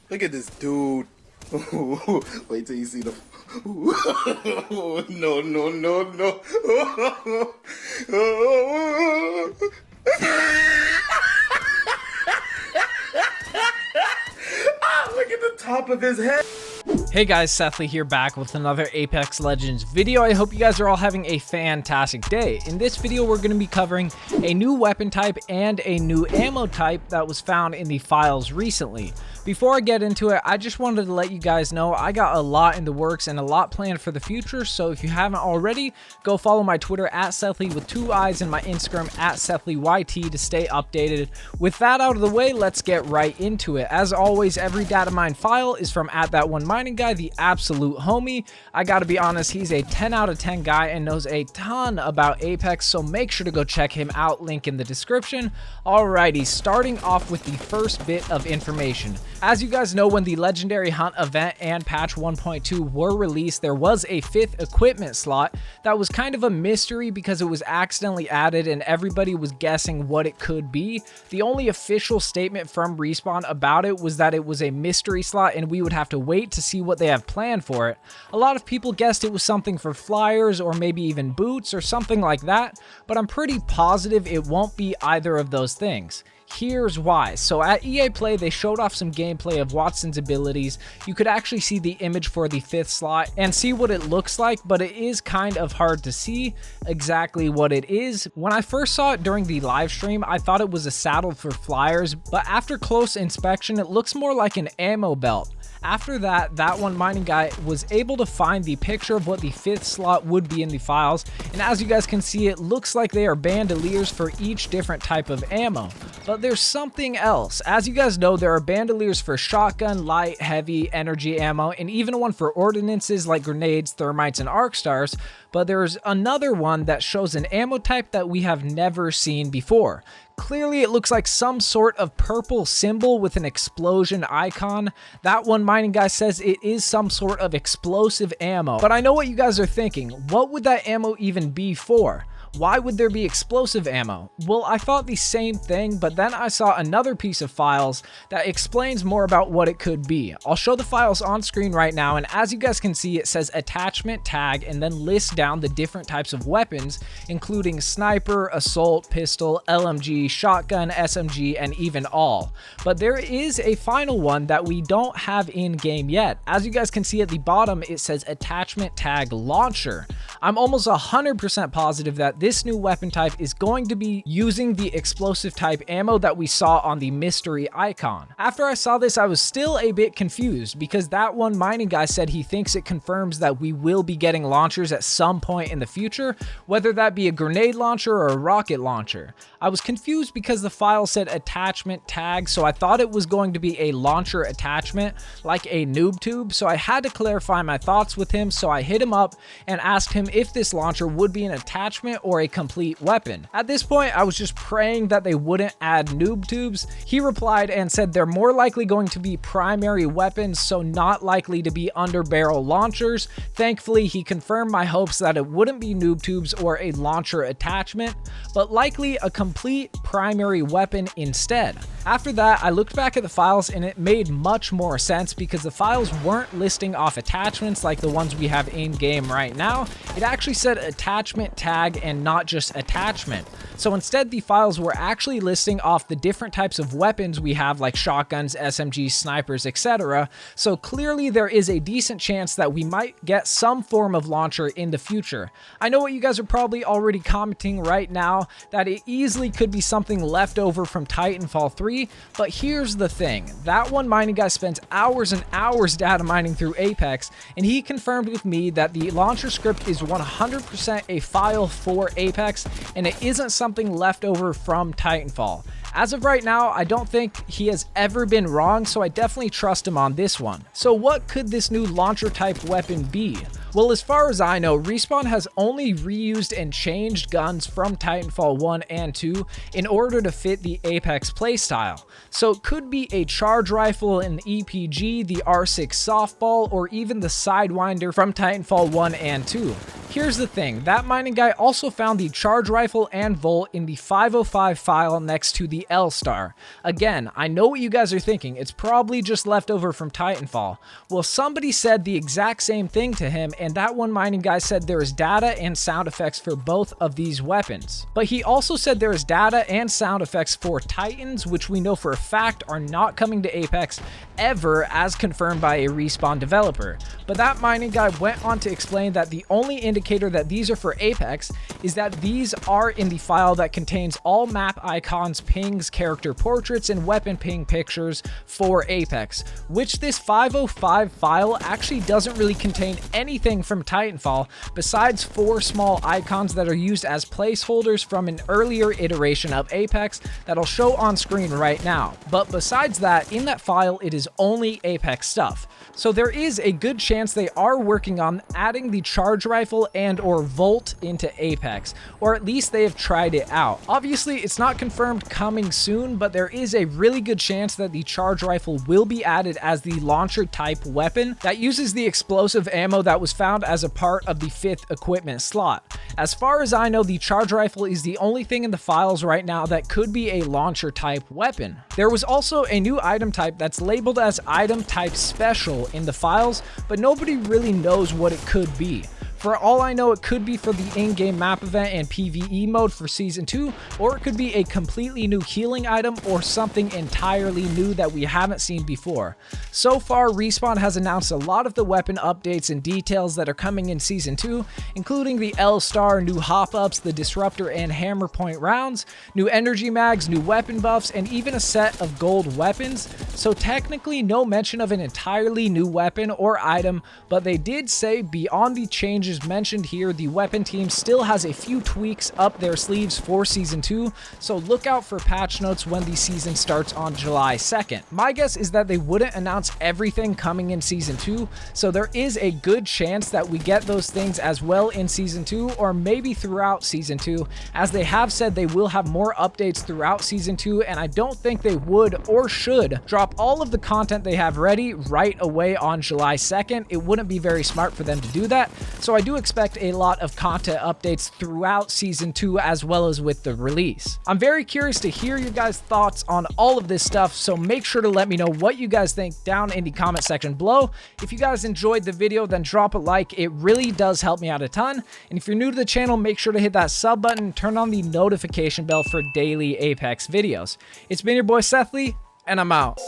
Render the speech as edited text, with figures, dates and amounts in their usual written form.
Look at this dude. Wait till you see the. No, no, no, no. Look at the top of his head. Hey guys, Sethly here, back with another Apex Legends video. I hope you guys are all having a fantastic day. In this video, we're going to be covering a new weapon type and a new ammo type that was found in the files recently. Before I get into it, I just wanted to let you guys know I got a lot in the works and a lot planned for the future, so if you haven't already, go follow my Twitter at Sethly with 2 eyes and my Instagram at SethlyYT to stay updated. With that out of the way, let's get right into it. As always, every data mine file is from @that1mining_guy, the absolute homie. I gotta be honest, he's a 10 out of 10 guy and knows a ton about Apex, so make sure to go check him out, link in the description. Alrighty, starting off with the first bit of information. As you guys know, when the Legendary Hunt event and patch 1.2 were released, there was a 5th equipment slot that was kind of a mystery because it was accidentally added and everybody was guessing what it could be. The only official statement from Respawn about it was that it was a mystery slot and we would have to wait to see what they have planned for it. A lot of people guessed it was something for flyers or maybe even boots or something like that, but I'm pretty positive it won't be either of those things. Here's why. So at EA Play, they showed off some gameplay of Watson's abilities. You could actually see the image for the 5th slot and see what it looks like, but it is kind of hard to see exactly what it is. When I first saw it during the live stream, I thought it was a saddle for flyers, but after close inspection, it looks more like an ammo belt. After that, @that1mining_guy was able to find the picture of what the 5th slot would be in the files, and as you guys can see, it looks like they are bandoliers for each different type of ammo. But there's something else. As you guys know, there are bandoliers for shotgun, light, heavy, energy ammo, and even one for ordinances like grenades, thermites, and arc stars. But there's another one that shows an ammo type that we have never seen before. Clearly, it looks like some sort of purple symbol with an explosion icon. @that1mining_guy says it is some sort of explosive ammo. But I know what you guys are thinking. What would that ammo even be for? Why would there be explosive ammo? Well, I thought the same thing, but then I saw another piece of files that explains more about what it could be. I'll show the files on screen right now, and as you guys can see, it says attachment tag and then lists down the different types of weapons, including sniper, assault, pistol, LMG, shotgun, SMG, and even all. But there is a final one that we don't have in game yet. As you guys can see at the bottom, it says attachment tag launcher. I'm almost 100% positive that this new weapon type is going to be using the explosive type ammo that we saw on the mystery icon. After I saw this, I was still a bit confused because @that1mining_guy said he thinks it confirms that we will be getting launchers at some point in the future, whether that be a grenade launcher or a rocket launcher. I was confused because the file said attachment tag, so I thought it was going to be a launcher attachment like a noob tube, so I had to clarify my thoughts with him, so I hit him up and asked him if this launcher would be an attachment or a complete weapon. At this point, I was just praying that they wouldn't add noob tubes. He replied and said they're more likely going to be primary weapons, so not likely to be underbarrel launchers. Thankfully, he confirmed my hopes that it wouldn't be noob tubes or a launcher attachment, but likely a complete primary weapon instead. After that, I looked back at the files and it made much more sense because the files weren't listing off attachments like the ones we have in game right now. It actually said attachment tag and not just attachment. So instead, the files were actually listing off the different types of weapons we have, like shotguns, SMGs, snipers, etc. So clearly there is a decent chance that we might get some form of launcher in the future. I know what you guys are probably already commenting right now, that it easily could be something left over from Titanfall 3, but here's the thing. @that1mining_guy spends hours and hours data mining through Apex, and he confirmed with me that the launcher script is 100% a file for Apex, and it isn't something left over from Titanfall. As of right now, I don't think he has ever been wrong, so I definitely trust him on this one. So what could this new launcher type weapon be? Well, as far as I know, Respawn has only reused and changed guns from Titanfall 1 and 2 in order to fit the Apex playstyle. So it could be a charge rifle, an EPG, the R6 softball, or even the Sidewinder from Titanfall 1 and 2. here's the thing, that mining guy also found the charge rifle and volt in the 505 file next to the L star. Again, I know what you guys are thinking, it's probably just left over from Titanfall. Well, somebody said the exact same thing to him, and that one mining guy said there is data and sound effects for both of these weapons. But he also said there is data and sound effects for Titans, which we know for a fact are not coming to Apex ever, as confirmed by a Respawn developer. But that mining guy went on to explain that the only indicator that these are for Apex is that these are in the file that contains all map icons, pings, character portraits, and weapon ping pictures for Apex, which this 505 file actually doesn't really contain anything from Titanfall besides 4 small icons that are used as placeholders from an earlier iteration of Apex that'll show on screen right now. But besides that, in that file it is only Apex stuff. So there is a good chance they are working on adding the charge rifle and or volt into Apex, or at least they have tried it out. Obviously it's not confirmed coming soon, but there is a really good chance that the charge rifle will be added as the launcher type weapon that uses the explosive ammo that was found as a part of the 5th equipment slot. As far as I know, the charge rifle is the only thing in the files right now that could be a launcher type weapon. There was also a new item type that's labeled as item type special in the files, but nobody really knows what it could be. For all I know, it could be for the in-game map event and PvE mode for Season 2, or it could be a completely new healing item or something entirely new that we haven't seen before. So far, Respawn has announced a lot of the weapon updates and details that are coming in Season 2, including the L-Star, new hop-ups, the Disruptor and Hammer Point rounds, new energy mags, new weapon buffs, and even a set of gold weapons. So technically no mention of an entirely new weapon or item, but they did say beyond the changes mentioned here, the weapon team still has a few tweaks up their sleeves for Season 2, so look out for patch notes when the season starts on July 2nd. My guess is that they wouldn't announce everything coming in Season 2, so there is a good chance that we get those things as well in Season 2, or maybe throughout Season 2, as they have said they will have more updates throughout Season 2, and I don't think they would or should drop all of the content they have ready right away on July 2nd. It wouldn't be very smart for them to do that, so I do expect a lot of content updates throughout Season 2 as well as with the release. I'm very curious to hear your guys' thoughts on all of this stuff, so make sure to let me know what you guys think down in the comment section below. If you guys enjoyed the video, then drop a like. It really does help me out a ton. And if you're new to the channel, make sure to hit that sub button and turn on the notification bell for daily Apex videos. It's been your boy Sethly, and I'm out.